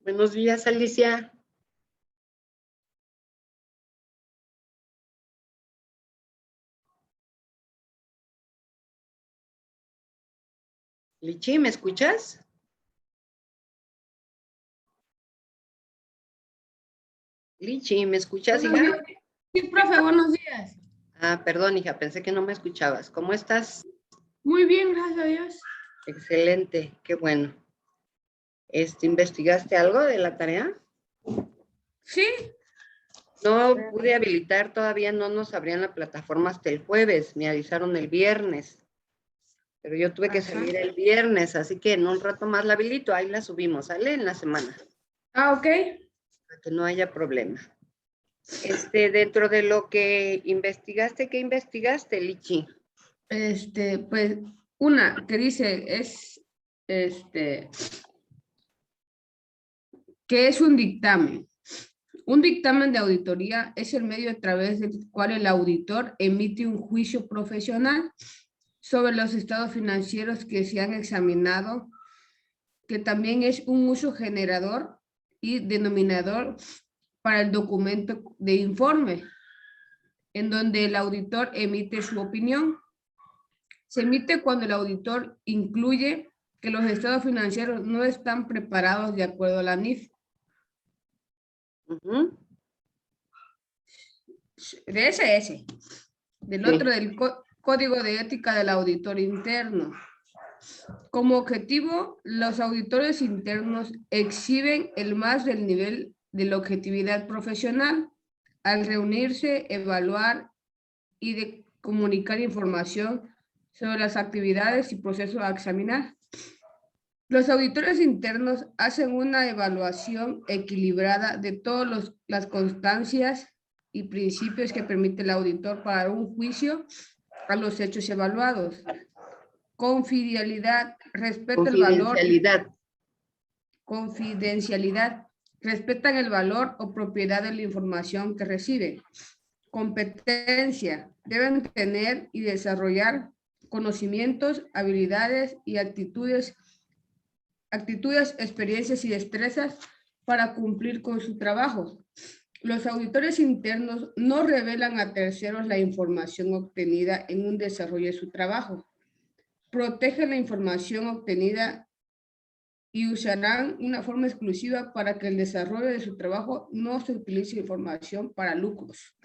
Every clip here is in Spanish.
Buenos días, Alicia. Lichi, ¿me escuchas? Lichi, ¿me escuchas, Buenos hija? días. Sí, profe, buenos días. Ah, perdón, hija, pensé que no me escuchabas. ¿Cómo estás? Muy bien, gracias a Dios. Excelente, qué bueno. ¿Investigaste algo de la tarea? Sí. No pude habilitar, todavía no nos abrían la plataforma hasta el jueves, me avisaron el viernes, pero yo tuve que salir el viernes, así que en un rato más la habilito, ahí la subimos, sale en la semana, Ok. para que no haya problema. Dentro de lo que investigaste, ¿qué investigaste, Lichi? Pues, una que dice que es un dictamen. Un dictamen de auditoría es el medio a través del cual el auditor emite un juicio profesional sobre los estados financieros que se han examinado, que también es un uso generador y denominador para el documento de informe, en donde el auditor emite su opinión. Se emite cuando el auditor incluye que los estados financieros no están preparados de acuerdo a la NIF. De ese. Del otro, del Código de Ética del Auditor Interno. Como objetivo, los auditores internos exhiben el más del nivel de la objetividad profesional al reunirse, evaluar y de comunicar información sobre las actividades y procesos a examinar. Los auditores internos hacen una evaluación equilibrada de todas las constancias y principios que permite el auditor para un juicio a los hechos evaluados. Confidencialidad, respeta el valor. Confidencialidad, respetan el valor o propiedad de la información que recibe. Competencia, deben tener y desarrollar conocimientos, habilidades y actitudes, experiencias y destrezas para cumplir con su trabajo. Los auditores internos no revelan a terceros la información obtenida en un desarrollo de su trabajo. Protegen la información obtenida y usarán una forma exclusiva para que el desarrollo de su trabajo no se utilice información para lucros.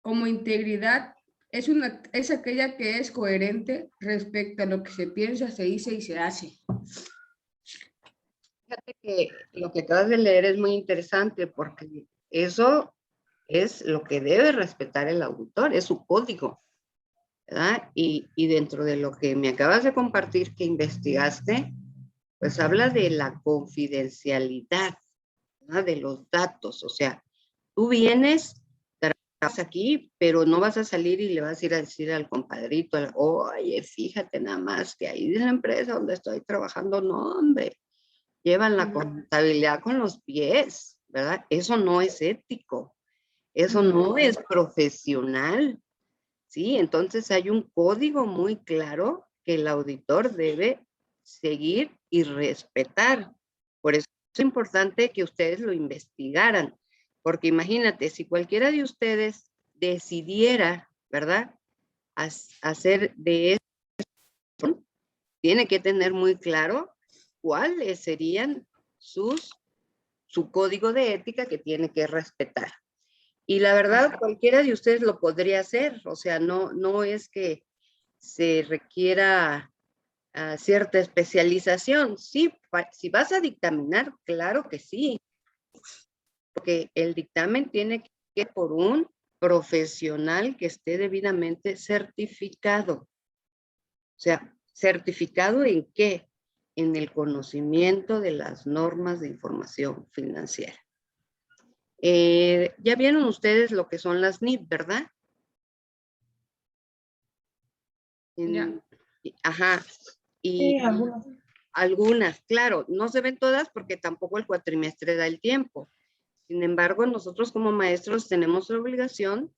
Como integridad, es aquella que es coherente respecto a lo que se piensa, se dice y se hace. Fíjate que lo que acabas de leer es muy interesante porque eso es lo que debe respetar el auditor, es su código, ¿verdad? Y dentro de lo que me acabas de compartir que investigaste, pues habla de la confidencialidad, ¿verdad? De los datos, o sea, tú vienes, trabajas aquí, pero no vas a salir y le vas a ir a decir al compadrito, oye, fíjate nada más que ahí en la empresa donde estoy trabajando, no, hombre, llevan la contabilidad con los pies, ¿verdad? Eso no es ético, eso no es profesional, ¿sí? Entonces hay un código muy claro que el auditor debe seguir y respetar. Por eso es importante que ustedes lo investigaran, porque imagínate, si cualquiera de ustedes decidiera, ¿verdad?, hacer de eso, tiene que tener muy claro cuáles serían su código de ética que tiene que respetar. Y la verdad, cualquiera de ustedes lo podría hacer, o sea, no es que se requiera cierta especialización. Sí, si vas a dictaminar, claro que sí, porque el dictamen tiene que ir por un profesional que esté debidamente certificado. O sea, ¿certificado en qué? En el conocimiento de las normas de información financiera. Ya vieron ustedes lo que son las NIF, ¿verdad? Ya. Ajá. Y sí, algunas, claro, no se ven todas porque tampoco el cuatrimestre da el tiempo. Sin embargo, nosotros como maestros tenemos la obligación,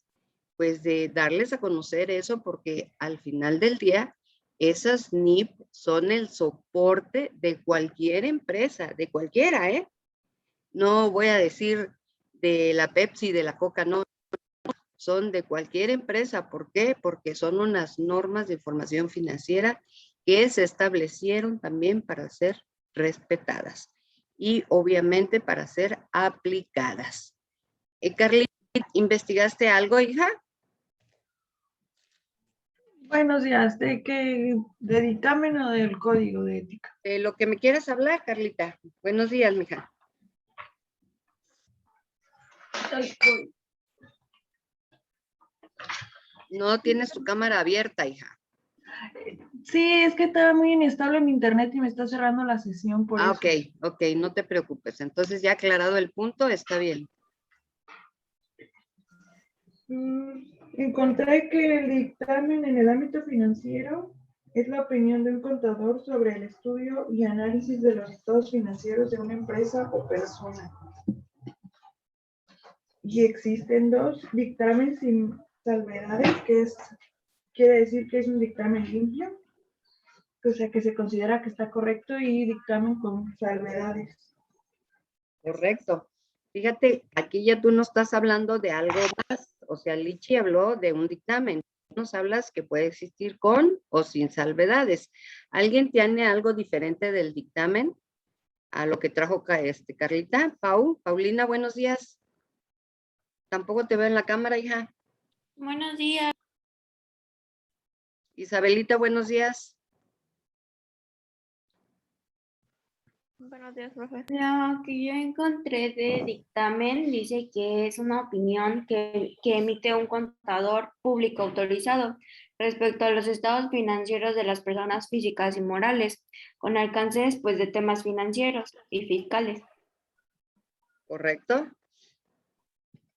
pues, de darles a conocer eso porque al final del día, esas NIF son el soporte de cualquier empresa, de cualquiera, ¿eh? No voy a decir de la Pepsi, de la Coca, no. Son de cualquier empresa. ¿Por qué? Porque son unas normas de información financiera que se establecieron también para ser respetadas y obviamente para ser aplicadas. Carlita, ¿investigaste algo, hija? Buenos días, ¿de dictamen o del código de ética? Lo que me quieras hablar, Carlita. Buenos días, mija. No tienes tu cámara abierta, hija. Sí, es que estaba muy inestable en internet y me está cerrando la sesión por eso. Ok, no te preocupes. Entonces ya aclarado el punto, está bien. Encontré que el dictamen en el ámbito financiero es la opinión de un contador sobre el estudio y análisis de los estados financieros de una empresa o persona. Y existen dos dictámenes sin salvedades, quiere decir que es un dictamen limpio, o sea que se considera que está correcto, y dictamen con salvedades. Correcto. Fíjate, aquí ya tú no estás hablando de algo más. O sea, Lichi habló de un dictamen. Nos hablas que puede existir con o sin salvedades. ¿Alguien tiene algo diferente del dictamen a lo que trajo Carlita? Paulina, buenos días. Tampoco te veo en la cámara, hija. Buenos días. Isabelita, buenos días. Buenos días, profe. Lo que yo encontré de dictamen dice que es una opinión que emite un contador público autorizado respecto a los estados financieros de las personas físicas y morales, con alcances pues, de temas financieros y fiscales. Correcto.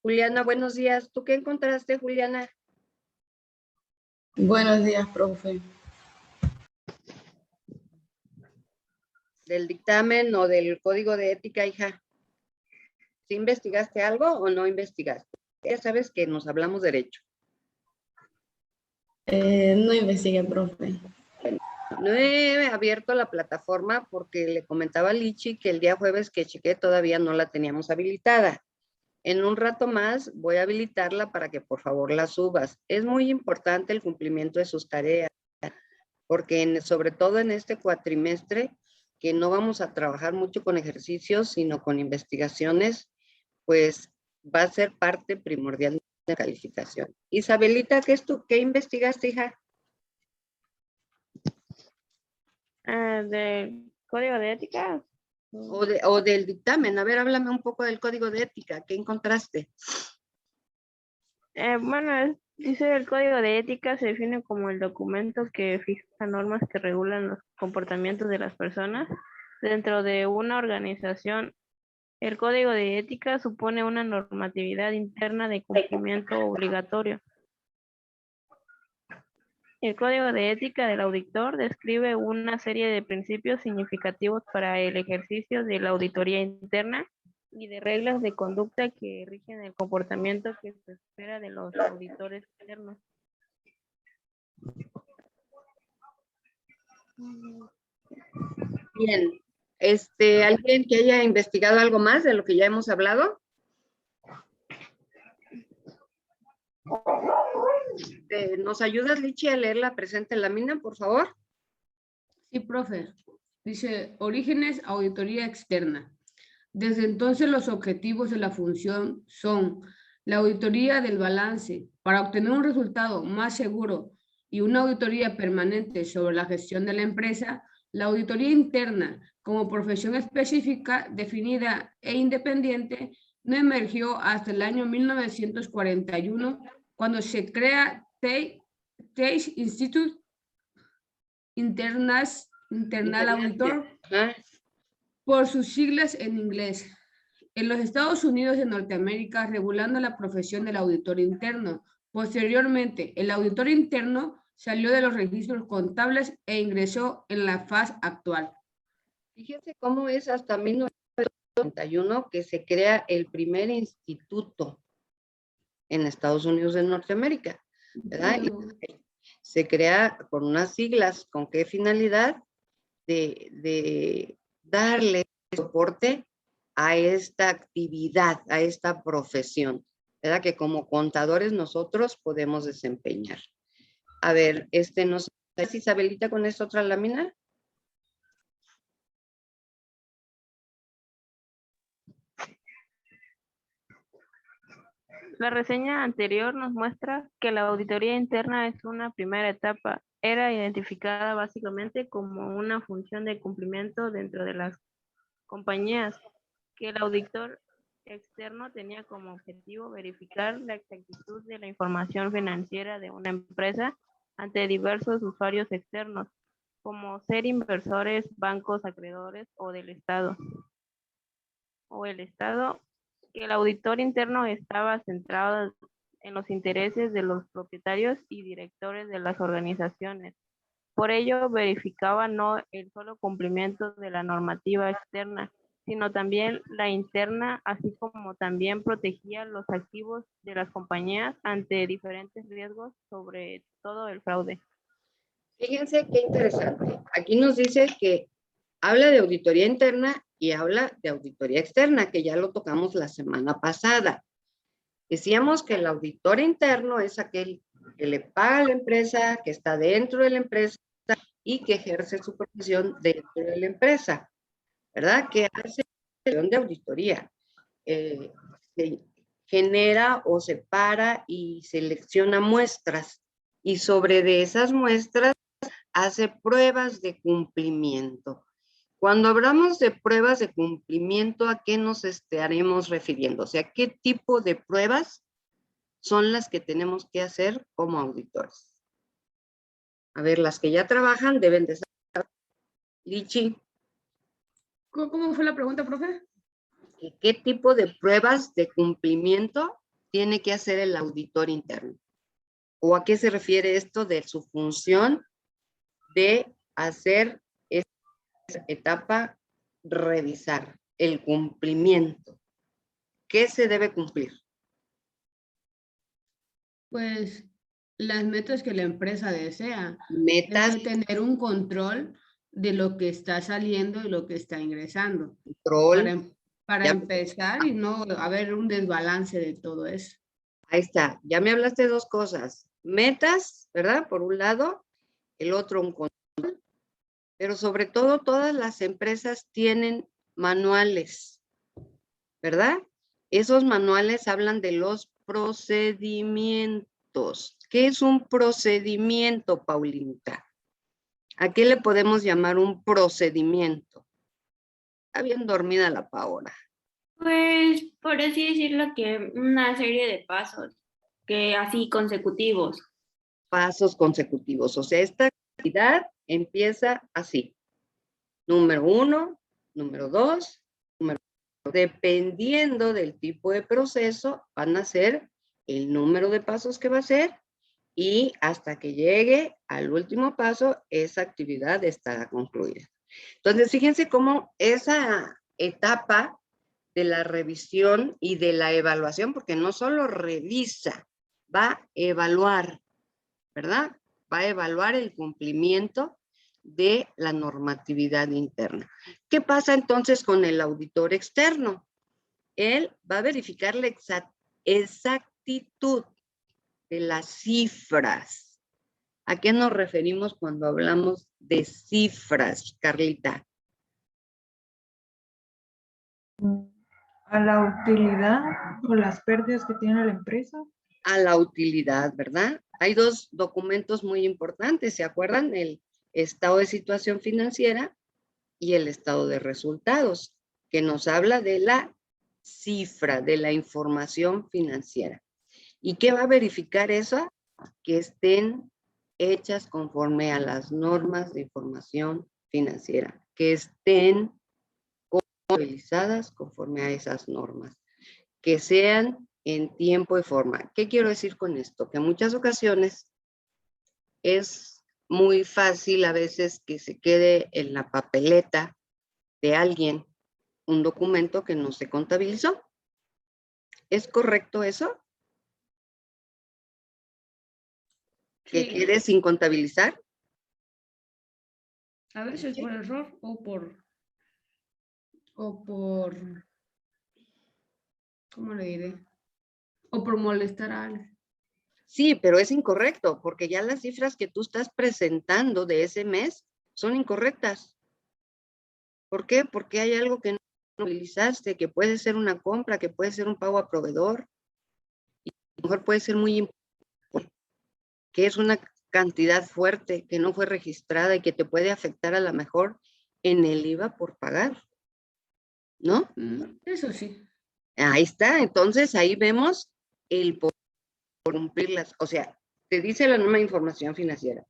Juliana, buenos días. ¿Tú qué encontraste, Juliana? Buenos días, profe. ¿Del dictamen o del código de ética, hija? ¿Sí investigaste algo o no investigaste? Ya sabes que nos hablamos derecho. No investigué, profe. No he abierto la plataforma porque le comentaba a Lichi que el día jueves que chequé todavía no la teníamos habilitada. En un rato más voy a habilitarla para que por favor la subas. Es muy importante el cumplimiento de sus tareas, porque sobre todo en este cuatrimestre, que no vamos a trabajar mucho con ejercicios, sino con investigaciones, pues va a ser parte primordial de la calificación. Isabelita, ¿qué investigaste, hija? Del código de ética. O del dictamen. A ver, háblame un poco del código de ética. ¿Qué encontraste? Bueno, dice el código de ética se define como el documento que fija normas que regulan los comportamientos de las personas dentro de una organización. El código de ética supone una normatividad interna de cumplimiento obligatorio. El código de ética del auditor describe una serie de principios significativos para el ejercicio de la auditoría interna y de reglas de conducta que rigen el comportamiento que se espera de los auditores internos. Bien. ¿Alguien que haya investigado algo más de lo que ya hemos hablado? ¿Nos ayudas, Lichi, a leer la presente lámina, por favor? Sí, profe. Dice, orígenes, auditoría externa. Desde entonces los objetivos de la función son la auditoría del balance para obtener un resultado más seguro y una auditoría permanente sobre la gestión de la empresa. La auditoría interna como profesión específica, definida e independiente, no emergió hasta el año 1941 cuando se crea Taste Institute Internal Auditor, por sus siglas en inglés, en los Estados Unidos de Norteamérica, regulando la profesión del auditor interno. Posteriormente, el auditor interno salió de los registros contables e ingresó en la fase actual. Fíjense cómo es hasta 1991 que se crea el primer instituto en Estados Unidos de Norteamérica, ¿verdad? Y se crea con unas siglas, ¿con qué finalidad? De darle soporte a esta actividad, a esta profesión, ¿verdad? Que como contadores nosotros podemos desempeñar. A ver, no sé, Isabelita, con esta otra lámina. La reseña anterior nos muestra que la auditoría interna es una primera etapa. Era identificada básicamente como una función de cumplimiento dentro de las compañías, que el auditor externo tenía como objetivo verificar la exactitud de la información financiera de una empresa ante diversos usuarios externos, como ser inversores, bancos, acreedores o del Estado. Que el auditor interno estaba centrado en los intereses de los propietarios y directores de las organizaciones. Por ello, verificaba no el solo cumplimiento de la normativa externa, sino también la interna, así como también protegía los activos de las compañías ante diferentes riesgos, sobre todo el fraude. Fíjense qué interesante. Aquí nos dice que habla de auditoría interna y habla de auditoría externa, que ya lo tocamos la semana pasada. Decíamos que el auditor interno es aquel que le paga a la empresa, que está dentro de la empresa y que ejerce su profesión dentro de la empresa, ¿verdad? Que hace de auditoría. Se genera o separa y selecciona muestras y sobre de esas muestras hace pruebas de cumplimiento. Cuando hablamos de pruebas de cumplimiento, ¿a qué nos estaremos refiriendo? O sea, ¿qué tipo de pruebas son las que tenemos que hacer como auditores? A ver, las que ya trabajan deben de saber. Lichi. ¿Cómo fue la pregunta, profe? ¿Qué tipo de pruebas de cumplimiento tiene que hacer el auditor interno? ¿O a qué se refiere esto de su función de hacer esta etapa, revisar el cumplimiento? ¿Qué se debe cumplir? Pues las metas que la empresa desea. Metas, Debe tener un control de lo que está saliendo y lo que está ingresando. control. Para Ya. empezar y no haber un desbalance de todo eso. Ahí está. Ya me hablaste de dos cosas. Metas, ¿verdad? Por un lado, el otro un control. Pero sobre todo, todas las empresas tienen manuales, ¿verdad? Esos manuales hablan de los procedimientos. ¿Qué es un procedimiento, Paulinita? ¿A qué le podemos llamar un procedimiento? Está bien dormida la Paola. Pues, por así decirlo, que una serie de pasos, que así consecutivos. Pasos consecutivos. O sea, esta actividad empieza así. Número 1, número 2, número 3. Dependiendo del tipo de proceso, van a ser el número de pasos que va a ser y hasta que llegue al último paso, esa actividad estará concluida. Entonces, fíjense cómo esa etapa de la revisión y de la evaluación, porque no solo revisa, va a evaluar, ¿verdad? Va a evaluar el cumplimiento de la normatividad interna. ¿Qué pasa entonces con el auditor externo? Él va a verificar la exactitud de las cifras. ¿A qué nos referimos cuando hablamos de cifras, Carlita? A la utilidad o las pérdidas que tiene la empresa. A la utilidad, ¿verdad? Hay dos documentos muy importantes, ¿se acuerdan? El estado de situación financiera y el estado de resultados, que nos habla de la cifra, de la información financiera. ¿Y qué va a verificar eso? Que estén hechas conforme a las normas de información financiera, que estén contabilizadas conforme a esas normas, que sean en tiempo y forma. ¿Qué quiero decir con esto? Que en muchas ocasiones es muy fácil a veces que se quede en la papeleta de alguien un documento que no se contabilizó. ¿Es correcto eso? ¿Que Sí. quede sin contabilizar? A veces por error o por ¿Cómo le diré? O por molestar a alguien. Sí, pero es incorrecto, porque ya las cifras que tú estás presentando de ese mes son incorrectas. ¿Por qué? Porque hay algo que no utilizaste, que puede ser una compra, que puede ser un pago a proveedor, y a lo mejor puede ser muy importante, que es una cantidad fuerte que no fue registrada y que te puede afectar a lo mejor en el IVA por pagar, ¿no? Eso sí. Ahí está, entonces ahí vemos el por cumplirlas, o sea, te dice la norma de información financiera.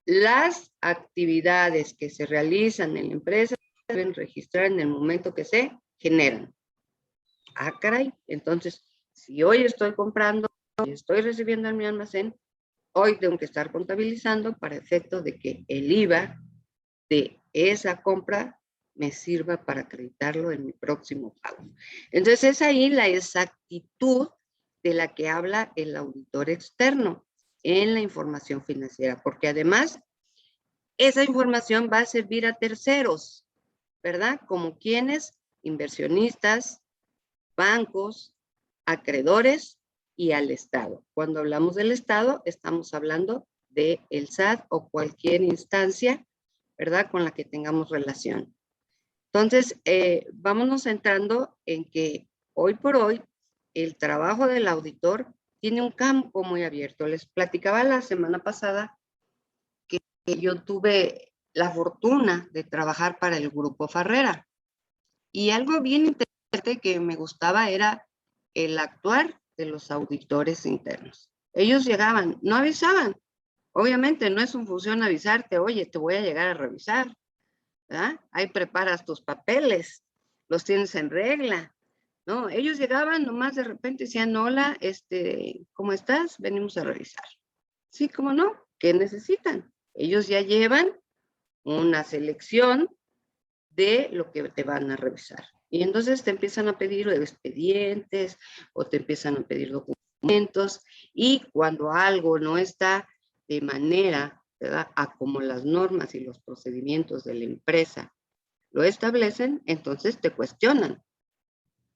Las actividades que se realizan en la empresa se deben registrar en el momento que se generan. Ah, caray, entonces, si hoy estoy comprando y estoy recibiendo en mi almacén, hoy tengo que estar contabilizando para efecto de que el IVA de esa compra me sirva para acreditarlo en mi próximo pago. Entonces es ahí la exactitud de la que habla el auditor externo en la información financiera, porque además esa información va a servir a terceros, ¿verdad? Como quienes, inversionistas, bancos, acreedores y al Estado. Cuando hablamos del Estado, estamos hablando del SAT o cualquier instancia, ¿verdad? Con la que tengamos relación. Entonces, vámonos centrando en que hoy por hoy el trabajo del auditor tiene un campo muy abierto. Les platicaba la semana pasada que yo tuve la fortuna de trabajar para el Grupo Farrera. Y algo bien interesante que me gustaba era el actuar de los auditores internos. Ellos llegaban, no avisaban. Obviamente no es su función avisarte, oye, te voy a llegar a revisar. ¿verdad? Ahí preparas tus papeles, los tienes en regla. No, ellos llegaban nomás de repente decían, hola, ¿cómo estás? Venimos a revisar. Sí, ¿cómo no? ¿Qué necesitan? Ellos ya llevan una selección de lo que te van a revisar. Y entonces te empiezan a pedir expedientes o te empiezan a pedir documentos y cuando algo no está de manera, ¿verdad? A como las normas y los procedimientos de la empresa lo establecen, entonces te cuestionan.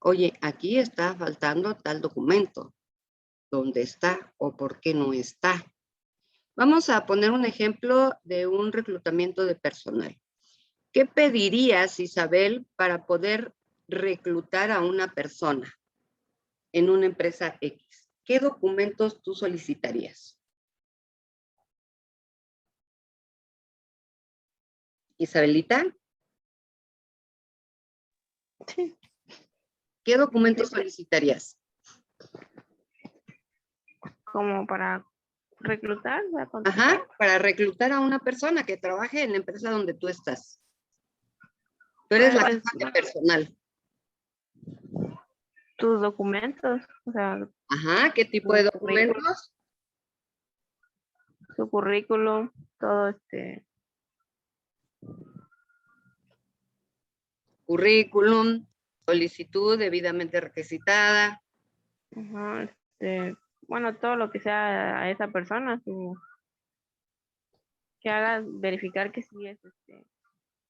Oye, aquí está faltando tal documento. ¿Dónde está o por qué no está? Vamos a poner un ejemplo de un reclutamiento de personal. ¿Qué pedirías, Isabel, para poder reclutar a una persona en una empresa X? ¿Qué documentos tú solicitarías? Isabelita. Sí. ¿Qué documentos solicitarías? Como para reclutar, para Ajá, contratar. para reclutar a una persona que trabaje en la empresa donde tú estás. Tú eres la Pues, jefa de personal. tus documentos, o sea, Ajá, ¿qué tipo de su documentos? su currículum, todo Currículum, solicitud debidamente requisitada. ajá, bueno, todo lo que sea a esa persona, que haga verificar que sí es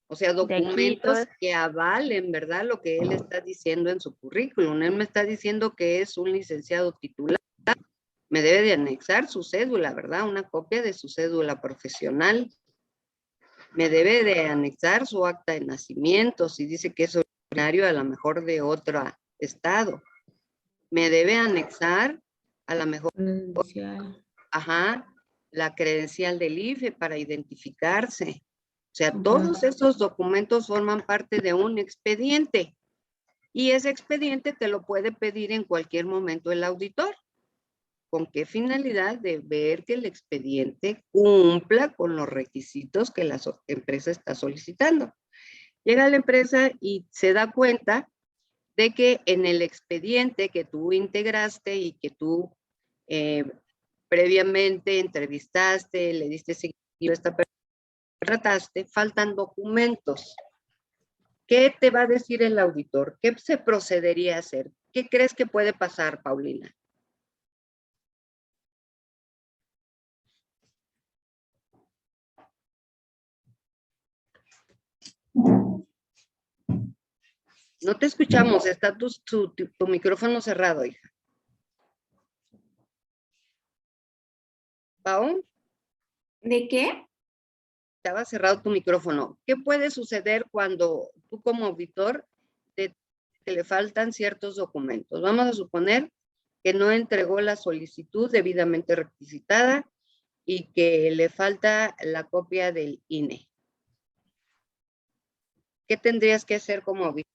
O sea, de aquí, todo documentos que avalen, ¿verdad? Lo que él está diciendo en su currículum. Él me está diciendo que es un licenciado titular. Me debe de anexar su cédula, ¿verdad? Una copia de su cédula profesional. Me debe de anexar su acta de nacimiento, si dice que es originario a lo mejor de otro estado. Me debe anexar a lo mejor, ajá, la credencial del IFE para identificarse. O sea, todos esos documentos forman parte de un expediente y ese expediente te lo puede pedir en cualquier momento el auditor. ¿Con qué finalidad? De ver que el expediente cumpla con los requisitos que la empresa está solicitando. Llega la empresa y se da cuenta de que en el expediente que tú integraste y que tú previamente entrevistaste, le diste seguimiento a esta persona, trataste, faltan documentos. ¿Qué te va a decir el auditor? ¿Qué se procedería a hacer? ¿Qué crees que puede pasar, Paulina? No te escuchamos, está tu micrófono cerrado, hija. ¿Pau? ¿De qué? Estaba cerrado tu micrófono. ¿Qué puede suceder cuando tú como auditor que le faltan ciertos documentos? Vamos a suponer que no entregó la solicitud debidamente requisitada y que le falta la copia del INE. ¿Qué tendrías que hacer como auditor?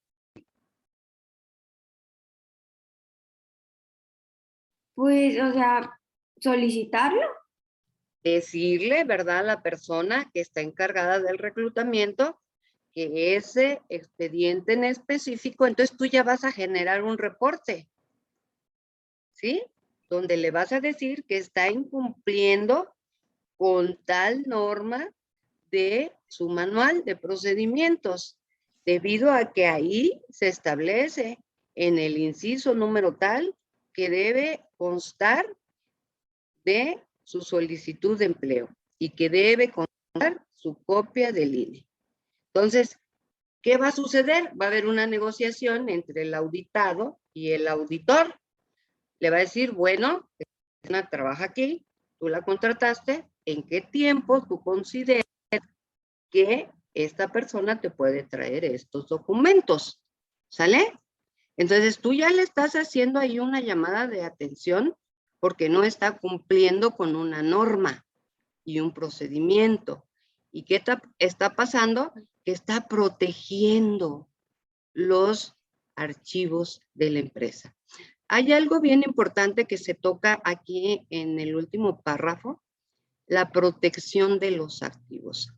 Pues, o sea, solicitarlo. Decirle, ¿verdad?, a la persona que está encargada del reclutamiento que ese expediente en específico, entonces tú ya vas a generar un reporte, ¿sí? Donde le vas a decir que está incumpliendo con tal norma de su manual de procedimientos, debido a que ahí se establece en el inciso número tal que debe constar de su solicitud de empleo y que debe constar su copia del INE. Entonces, ¿qué va a suceder? Va a haber una negociación entre el auditado y el auditor. Le va a decir, bueno, esta persona trabaja aquí, tú la contrataste, ¿en qué tiempo tú consideras que esta persona te puede traer estos documentos? ¿Sale? Entonces tú ya le estás haciendo ahí una llamada de atención porque no está cumpliendo con una norma y un procedimiento. ¿Y qué está pasando? Que está protegiendo los archivos de la empresa. Hay algo bien importante que se toca aquí en el último párrafo, la protección de los activos.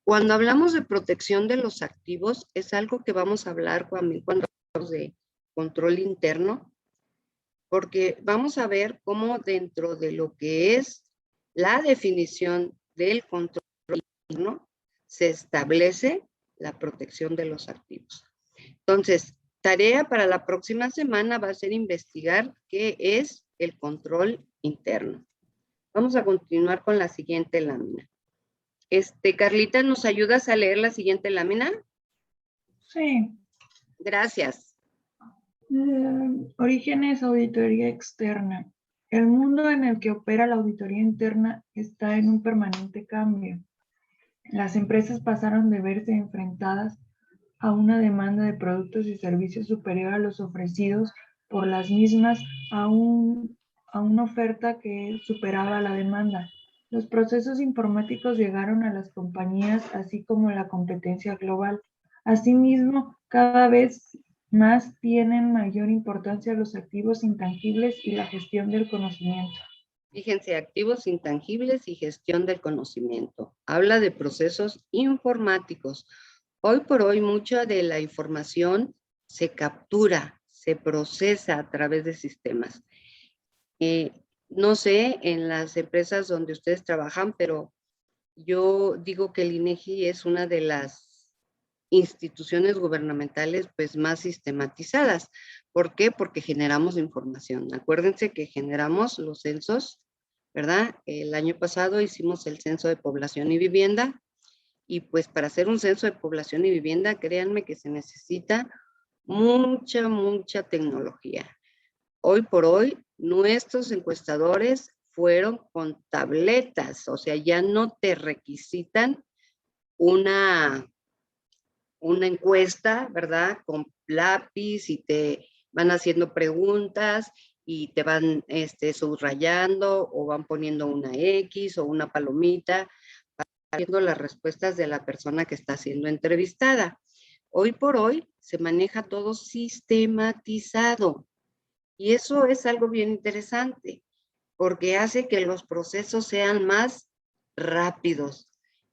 Cuando hablamos de protección de los activos, es algo que vamos a hablar cuando hablamos de control interno, porque vamos a ver cómo dentro de lo que es la definición del control interno se establece la protección de los activos. Entonces, tarea para la próxima semana va a ser investigar qué es el control interno. Vamos a continuar con la siguiente lámina. Carlita, ¿nos ayudas a leer la siguiente lámina? Sí. Gracias. Orígenes, auditoría externa. El mundo en el que opera la auditoría interna está en un permanente cambio. Las empresas pasaron de verse enfrentadas a una demanda de productos y servicios superior a los ofrecidos por las mismas a una oferta que superaba la demanda. Los procesos informáticos llegaron a las compañías, así como la competencia global. Asimismo, cada vez más tienen mayor importancia los activos intangibles y la gestión del conocimiento. Fíjense, activos intangibles y gestión del conocimiento. Habla de procesos informáticos. Hoy por hoy, mucha de la información se captura, se procesa a través de sistemas. No sé, en las empresas donde ustedes trabajan, pero yo digo que el INEGI es una de las instituciones gubernamentales pues más sistematizadas. ¿Por qué? Porque generamos información. Acuérdense que generamos los censos, ¿verdad? El año pasado hicimos el censo de población y vivienda, y pues para hacer un censo de población y vivienda, créanme que se necesita mucha tecnología. Hoy por hoy, nuestros encuestadores fueron con tabletas, o sea, ya no te requisitan una encuesta, ¿verdad? Con lápiz y te van haciendo preguntas y te van subrayando o van poniendo una X o una palomita, viendo las respuestas de la persona que está siendo entrevistada. Hoy por hoy se maneja todo sistematizado y eso es algo bien interesante porque hace que los procesos sean más rápidos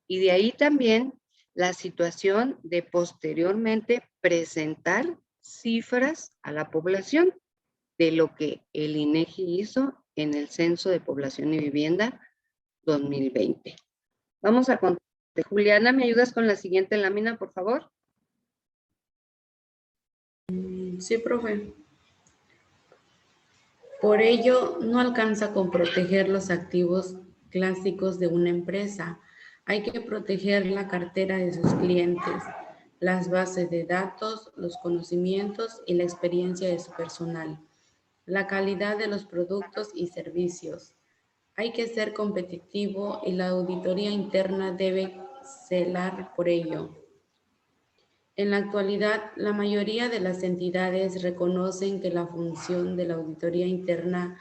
y de ahí también la situación de posteriormente presentar cifras a la población de lo que el INEGI hizo en el Censo de Población y Vivienda 2020. Vamos a continuar. Juliana, ¿me ayudas con la siguiente lámina, por favor? Sí, profe. Por ello, no alcanza con proteger los activos clásicos de una empresa. Hay que proteger la cartera de sus clientes. las bases de datos, los conocimientos y la experiencia de su personal, la calidad de los productos y servicios. Hay que ser competitivo y la auditoría interna debe celar por ello. En la actualidad, la mayoría de las entidades reconocen que la función de la auditoría interna,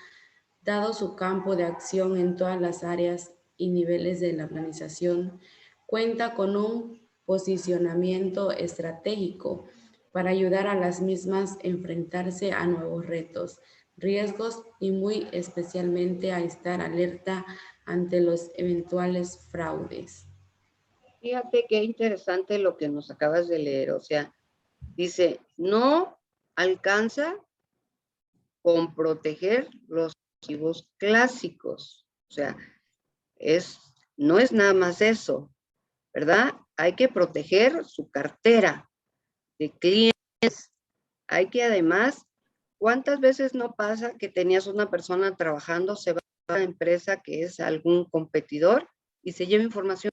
dado su campo de acción en todas las áreas y niveles de la organización, cuenta con un posicionamiento estratégico para ayudar a las mismas a enfrentarse a nuevos retos, riesgos y muy especialmente a estar alerta ante los eventuales fraudes. Fíjate qué interesante lo que nos acabas de leer. O sea, dice, no alcanza con proteger los activos clásicos. O sea, no es nada más eso, ¿verdad? Hay que proteger su cartera de clientes. Hay que además, ¿cuántas veces no pasa que tenías una persona trabajando, se va a una empresa que es algún competidor y se lleva información?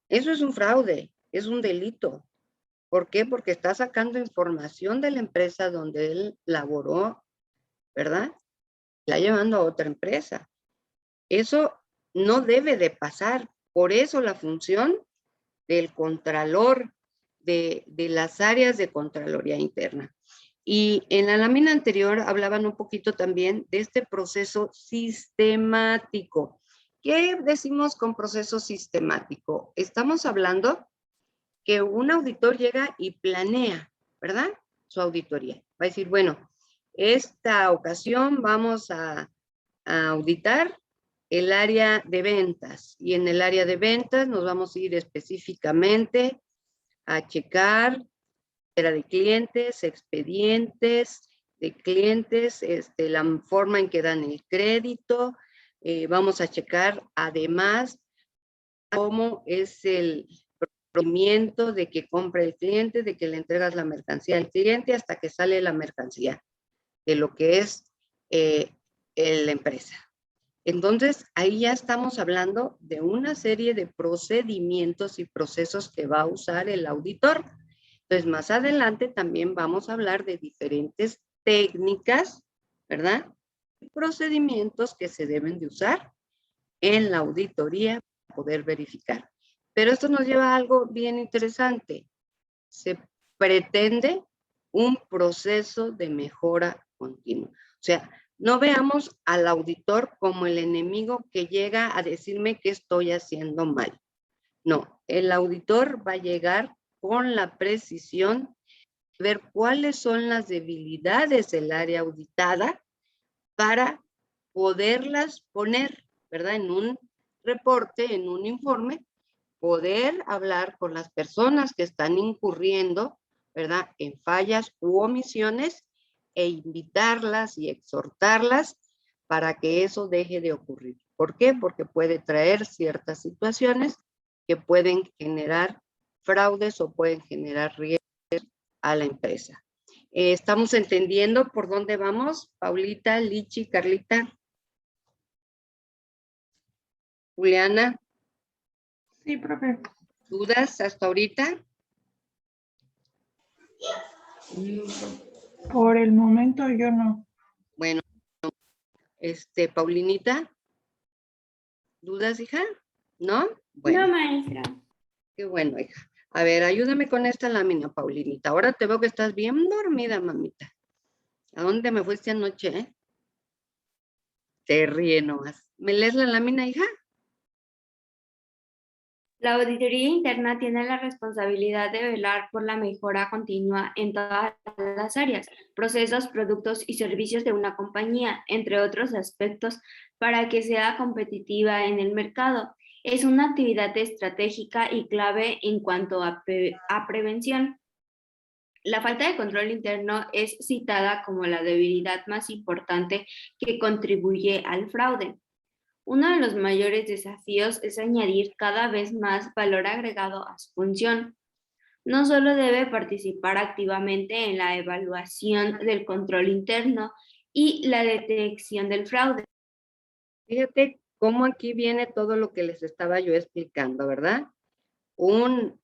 Eso es un fraude, es un delito. ¿Por qué? Porque está sacando información de la empresa donde él laboró, ¿verdad? La llevando a otra empresa. Eso no debe de pasar. Por eso la función del contralor, de las áreas de Contraloría Interna. Y en la lámina anterior hablaban un poquito también de este proceso sistemático. ¿Qué decimos con proceso sistemático? Estamos hablando que un auditor llega y planea, ¿verdad? Su auditoría. Va a decir, bueno, esta ocasión vamos a auditar el área de ventas, y en el área de ventas nos vamos a ir específicamente a checar cartera de clientes, expedientes de clientes, la forma en que dan el crédito. Vamos a checar además cómo es el procedimiento de que compra el cliente, de que le entregas la mercancía al cliente hasta que sale la mercancía de lo que es la empresa. Entonces, ahí ya estamos hablando de una serie de procedimientos y procesos que va a usar el auditor. Entonces, más adelante también vamos a hablar de diferentes técnicas, ¿verdad? Procedimientos que se deben de usar en la auditoría para poder verificar. Pero esto nos lleva a algo bien interesante. Se pretende un proceso de mejora continua. O sea, no veamos al auditor como el enemigo que llega a decirme que estoy haciendo mal. No, el auditor va a llegar con la precisión de ver cuáles son las debilidades del área auditada para poderlas poner, ¿verdad? En un reporte, en un informe, poder hablar con las personas que están incurriendo, ¿verdad?, en fallas u omisiones e invitarlas y exhortarlas para que eso deje de ocurrir. ¿Por qué? Porque puede traer ciertas situaciones que pueden generar fraudes o pueden generar riesgos a la empresa. ¿Estamos entendiendo por dónde vamos? Paulita, Lichi, Carlita, Juliana. Sí, profe. ¿Dudas hasta ahorita? Por el momento yo no. Bueno, Paulinita, ¿dudas, hija? ¿No? Bueno, No, maestra. qué bueno, hija. A ver, ayúdame con esta lámina, Paulinita. Ahora te veo que estás bien dormida, mamita. ¿A dónde me fuiste anoche, Te ríe nomás. ¿Me lees la lámina, hija? La auditoría interna tiene la responsabilidad de velar por la mejora continua en todas las áreas, procesos, productos y servicios de una compañía, entre otros aspectos, para que sea competitiva en el mercado. Es una actividad estratégica y clave en cuanto a prevención. La falta de control interno es citada como la debilidad más importante que contribuye al fraude. Uno de los mayores desafíos es añadir cada vez más valor agregado a su función. No solo debe participar activamente en la evaluación del control interno y la detección del fraude. Fíjate cómo aquí viene todo lo que les estaba yo explicando, ¿verdad? Un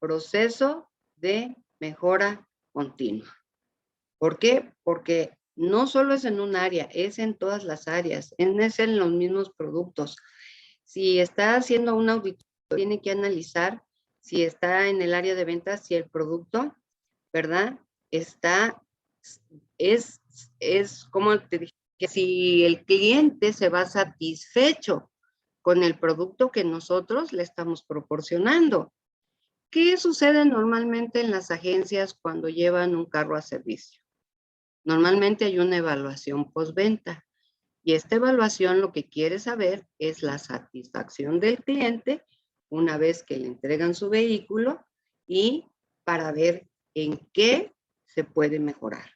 proceso de mejora continua. ¿Por qué? Porque no solo es en un área, es en todas las áreas, es en los mismos productos. Si está haciendo una auditoría, tiene que analizar si está en el área de ventas, si el producto, ¿verdad? Como te dije, si el cliente se va satisfecho con el producto que nosotros le estamos proporcionando. ¿Qué sucede normalmente en las agencias cuando llevan un carro a servicio? Normalmente hay una evaluación postventa. Y esta evaluación lo que quiere saber es la satisfacción del cliente una vez que le entregan su vehículo y para ver en qué se puede mejorar.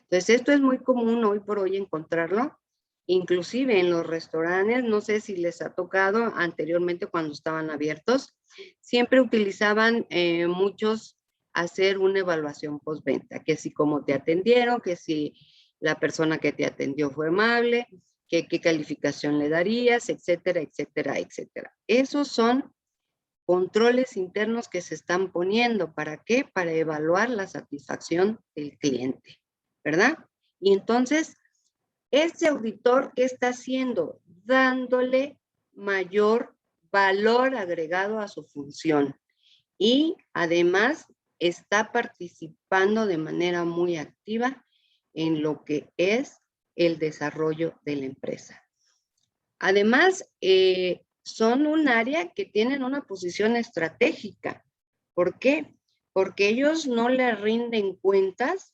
Entonces, esto es muy común hoy por hoy encontrarlo, inclusive en los restaurantes. No sé si les ha tocado anteriormente cuando estaban abiertos, siempre utilizaban muchos hacer una evaluación postventa, que si cómo te atendieron, que si la persona que te atendió fue amable, que qué calificación le darías, etcétera, etcétera, etcétera. Esos son controles internos que se están poniendo. ¿Para qué? Para evaluar la satisfacción del cliente, ¿verdad? Y entonces, ese auditor, ¿qué está haciendo? Dándole mayor valor agregado a su función. Y además está participando de manera muy activa en lo que es el desarrollo de la empresa. Además, son un área que tienen una posición estratégica. ¿Por qué? Porque ellos no le rinden cuentas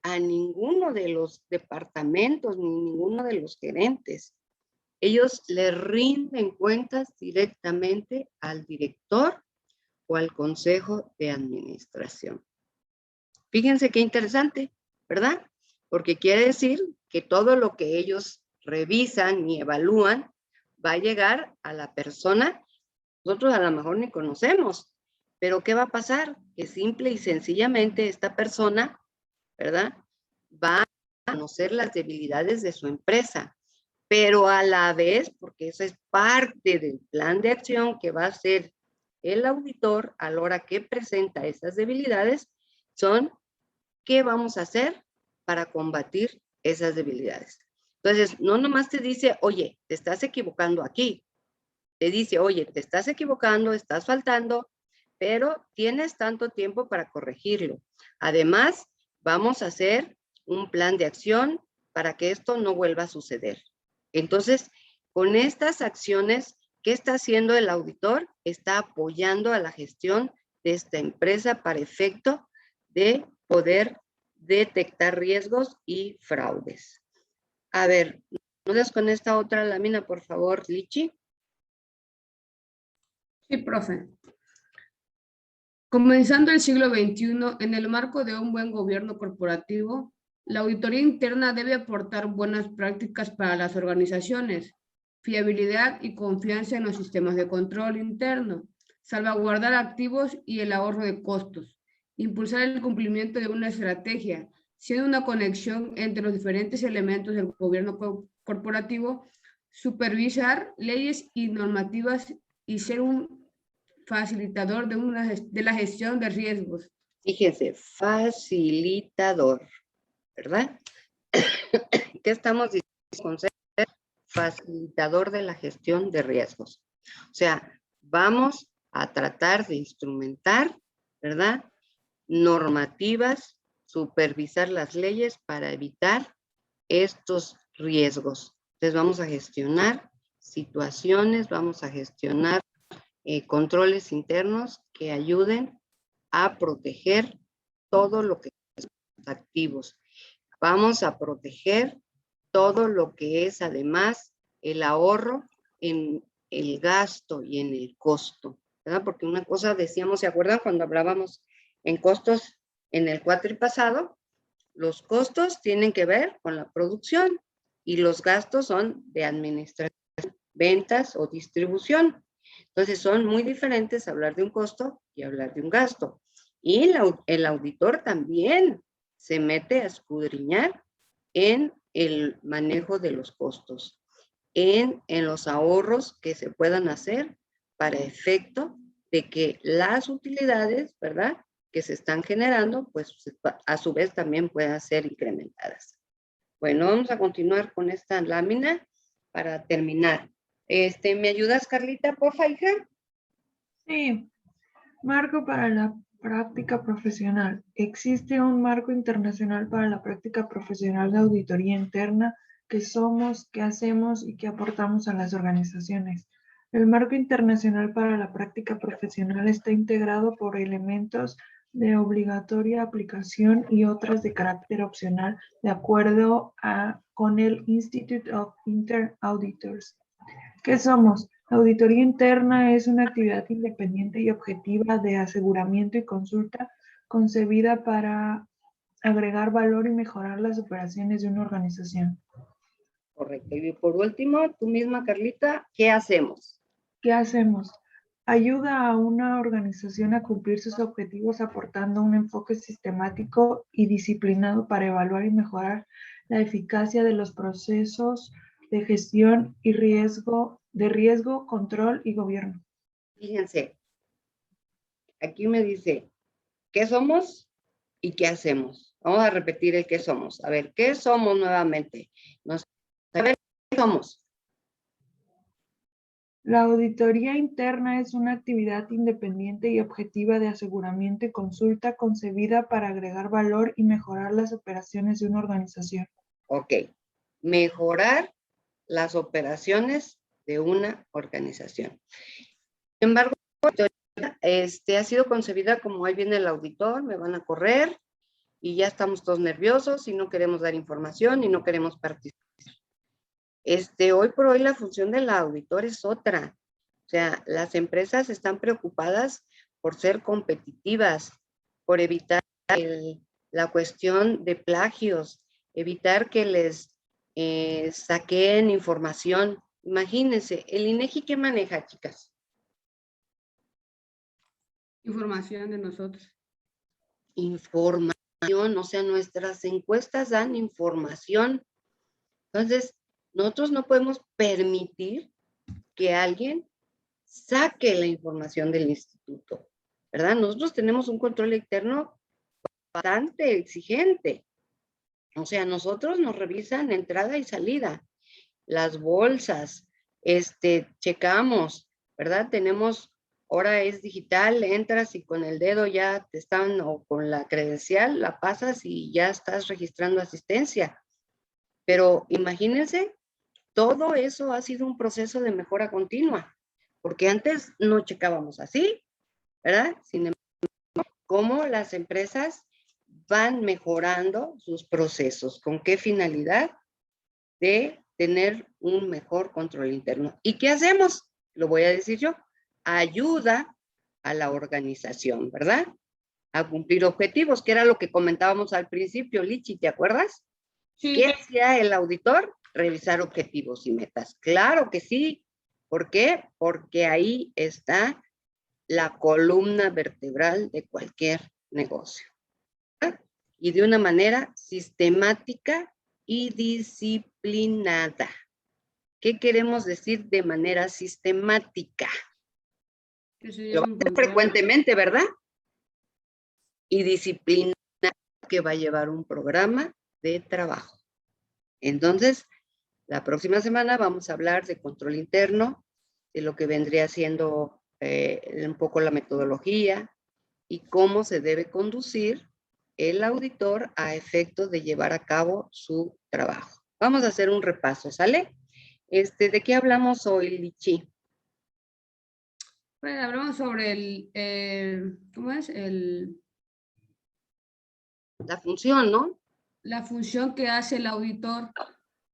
a ninguno de los departamentos ni ninguno de los gerentes. Ellos le rinden cuentas directamente al director o al consejo de administración. Fíjense qué interesante, ¿verdad? Porque quiere decir que todo lo que ellos revisan y evalúan va a llegar a la persona. Nosotros a lo mejor ni conocemos, pero ¿qué va a pasar? Que simple y sencillamente esta persona, ¿verdad? Va a conocer las debilidades de su empresa, pero a la vez, porque eso es parte del plan de acción que va a hacer el auditor a la hora que presenta esas debilidades, son ¿qué vamos a hacer para combatir esas debilidades? Entonces, no nomás te dice, oye, te estás equivocando aquí. Te dice, oye, te estás equivocando, estás faltando, pero tienes tanto tiempo para corregirlo. Además, vamos a hacer un plan de acción para que esto no vuelva a suceder. Entonces, con estas acciones, ¿qué está haciendo el auditor? Está apoyando a la gestión de esta empresa para efecto de poder detectar riesgos y fraudes. A ver, ¿nos con esta otra lámina, por favor, Lichi? Sí, profe. Comenzando el siglo XXI, en el marco de un buen gobierno corporativo, la auditoría interna debe aportar buenas prácticas para las organizaciones, fiabilidad y confianza en los sistemas de control interno, salvaguardar activos y el ahorro de costos, impulsar el cumplimiento de una estrategia, siendo una conexión entre los diferentes elementos del gobierno corporativo, supervisar leyes y normativas y ser un facilitador de la gestión de riesgos. Fíjense, facilitador, ¿verdad? ¿Qué estamos diciendo con ser facilitador de la gestión de riesgos? O sea, vamos a tratar de instrumentar, ¿verdad? Normativas, supervisar las leyes para evitar estos riesgos. Entonces vamos a gestionar situaciones, vamos a gestionar controles internos que ayuden a proteger todo lo que es activos. Vamos a proteger todo lo que es además el ahorro en el gasto y en el costo, ¿verdad? Porque una cosa decíamos, ¿se acuerdan cuando hablábamos en costos en el cuatri pasado? Los costos tienen que ver con la producción y los gastos son de administración, ventas o distribución. Entonces son muy diferentes hablar de un costo y hablar de un gasto. Y el auditor también se mete a escudriñar en el manejo de los costos, en los ahorros que se puedan hacer para efecto de que las utilidades, ¿verdad?, que se están generando, pues a su vez también puedan ser incrementadas. Bueno, vamos a continuar con esta lámina para terminar. ¿Me ayudas, Carlita, porfa, hija? Sí. Marco para la práctica profesional. Existe un marco internacional para la práctica profesional de auditoría interna. ¿Qué somos, qué hacemos y qué aportamos a las organizaciones? El marco internacional para la práctica profesional está integrado por elementos de obligatoria aplicación y otras de carácter opcional de acuerdo con el Institute of Intern Auditors. ¿Qué somos? La auditoría interna es una actividad independiente y objetiva de aseguramiento y consulta concebida para agregar valor y mejorar las operaciones de una organización. Correcto. Y por último, tú misma, Carlita, ¿qué hacemos? ¿Qué hacemos? Ayuda a una organización a cumplir sus objetivos aportando un enfoque sistemático y disciplinado para evaluar y mejorar la eficacia de los procesos de gestión y riesgo, control y gobierno. Fíjense, aquí me dice, ¿qué somos y qué hacemos? Vamos a repetir el qué somos. A ver, ¿qué somos nuevamente? A ver, ¿qué somos? La auditoría interna es una actividad independiente y objetiva de aseguramiento y consulta concebida para agregar valor y mejorar las operaciones de una organización. Ok, mejorar las operaciones de una organización. Sin embargo, ha sido concebida como ahí viene el auditor, me van a correr y ya estamos todos nerviosos y no queremos dar información y no queremos participar. Hoy por hoy la función del auditor es otra. O sea, las empresas están preocupadas por ser competitivas, por evitar la cuestión de plagios, evitar que les saqueen información. Imagínense, el INEGI, ¿qué maneja, chicas? Información de nosotros. Información, o sea, nuestras encuestas dan información. Entonces, nosotros no podemos permitir que alguien saque la información del instituto, ¿verdad? Nosotros tenemos un control interno bastante exigente. O sea, nosotros nos revisan entrada y salida, las bolsas, checamos, ¿verdad? Tenemos, ahora es digital, entras y con el dedo ya te están, o con la credencial, la pasas y ya estás registrando asistencia. Pero imagínense, todo eso ha sido un proceso de mejora continua, porque antes no checábamos así, ¿verdad? Sin embargo, cómo las empresas van mejorando sus procesos, ¿con qué finalidad? De tener un mejor control interno. ¿Y qué hacemos? Lo voy a decir yo. Ayuda a la organización, ¿verdad? A cumplir objetivos, que era lo que comentábamos al principio, Lichi, ¿te acuerdas? Sí. ¿Qué hacía el auditor? Revisar objetivos y metas. Claro que sí. ¿Por qué? Porque ahí está la columna vertebral de cualquier negocio. ¿Verdad? Y de una manera sistemática y disciplinada. ¿Qué queremos decir de manera sistemática? Lo va a hacer frecuentemente, ¿verdad? Y disciplinada, que va a llevar un programa de trabajo. Entonces, la próxima semana vamos a hablar de control interno, de lo que vendría siendo un poco la metodología y cómo se debe conducir el auditor a efecto de llevar a cabo su trabajo. Vamos a hacer un repaso, ¿sale? ¿De qué hablamos hoy, Lichi? Pues hablamos sobre ¿cómo es? La función, ¿no? La función que hace el auditor.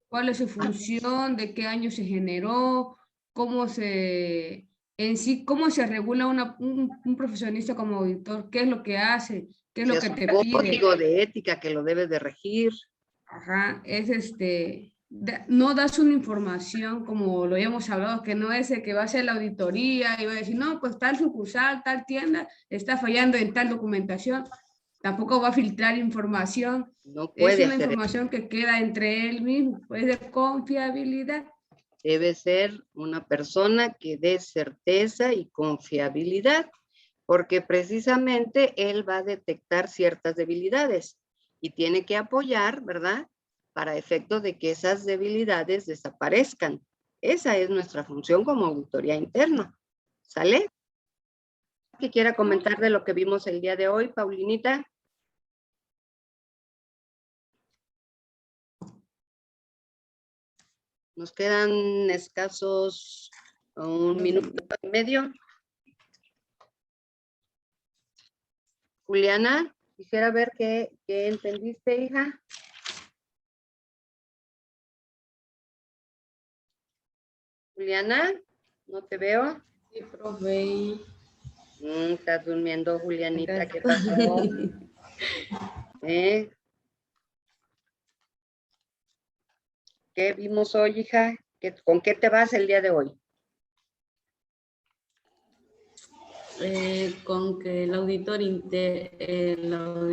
¿Cuál es su función? ¿De qué año se generó? ¿Cómo se regula un profesionista como auditor? ¿Qué es lo que hace? ¿Qué es lo que te pide? Código de ética que lo debes de regir. Ajá, es no das una información como lo habíamos hablado, que no es el que va a hacer la auditoría y va a decir, no, pues tal sucursal, tal tienda está fallando en tal documentación. Tampoco va a filtrar información. No puede es una hacer información que queda entre él mismo, pues de confiabilidad. debe ser una persona que dé certeza y confiabilidad, porque precisamente él va a detectar ciertas debilidades y tiene que apoyar, ¿verdad? Para efecto de que esas debilidades desaparezcan. Esa es nuestra función como auditoría interna. ¿Sale? ¿Qué quiera comentar de lo que vimos el día de hoy, Paulinita? Nos quedan escasos 1 minuto y medio. Juliana, quisiera ver qué entendiste, hija. Juliana, no te veo. Sí, profe. Estás durmiendo, Julianita, Acá ¿qué pasó? ¿Qué vimos hoy, hija? ¿Con qué te vas el día de hoy? Con que el auditor interno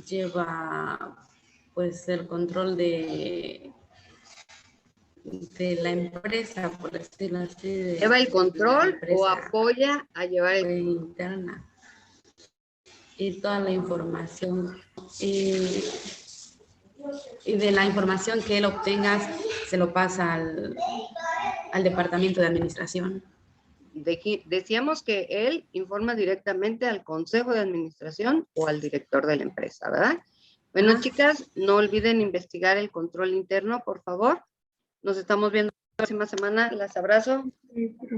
lleva pues el control de la empresa, por decirlo así. ¿Lleva el la control o empresa apoya a llevar el control? interna y toda la información y de la información que él obtenga se lo pasa al departamento de administración. Decíamos que él informa directamente al consejo de administración o al director de la empresa, ¿verdad? Bueno, chicas, no olviden investigar el control interno, por favor. Nos estamos viendo la próxima semana. Las abrazo.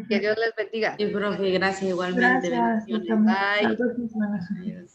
Que Dios les bendiga. Sí, profe, gracias igualmente. Gracias. Bendiciones. Bye. Las 2 semanas. Adiós.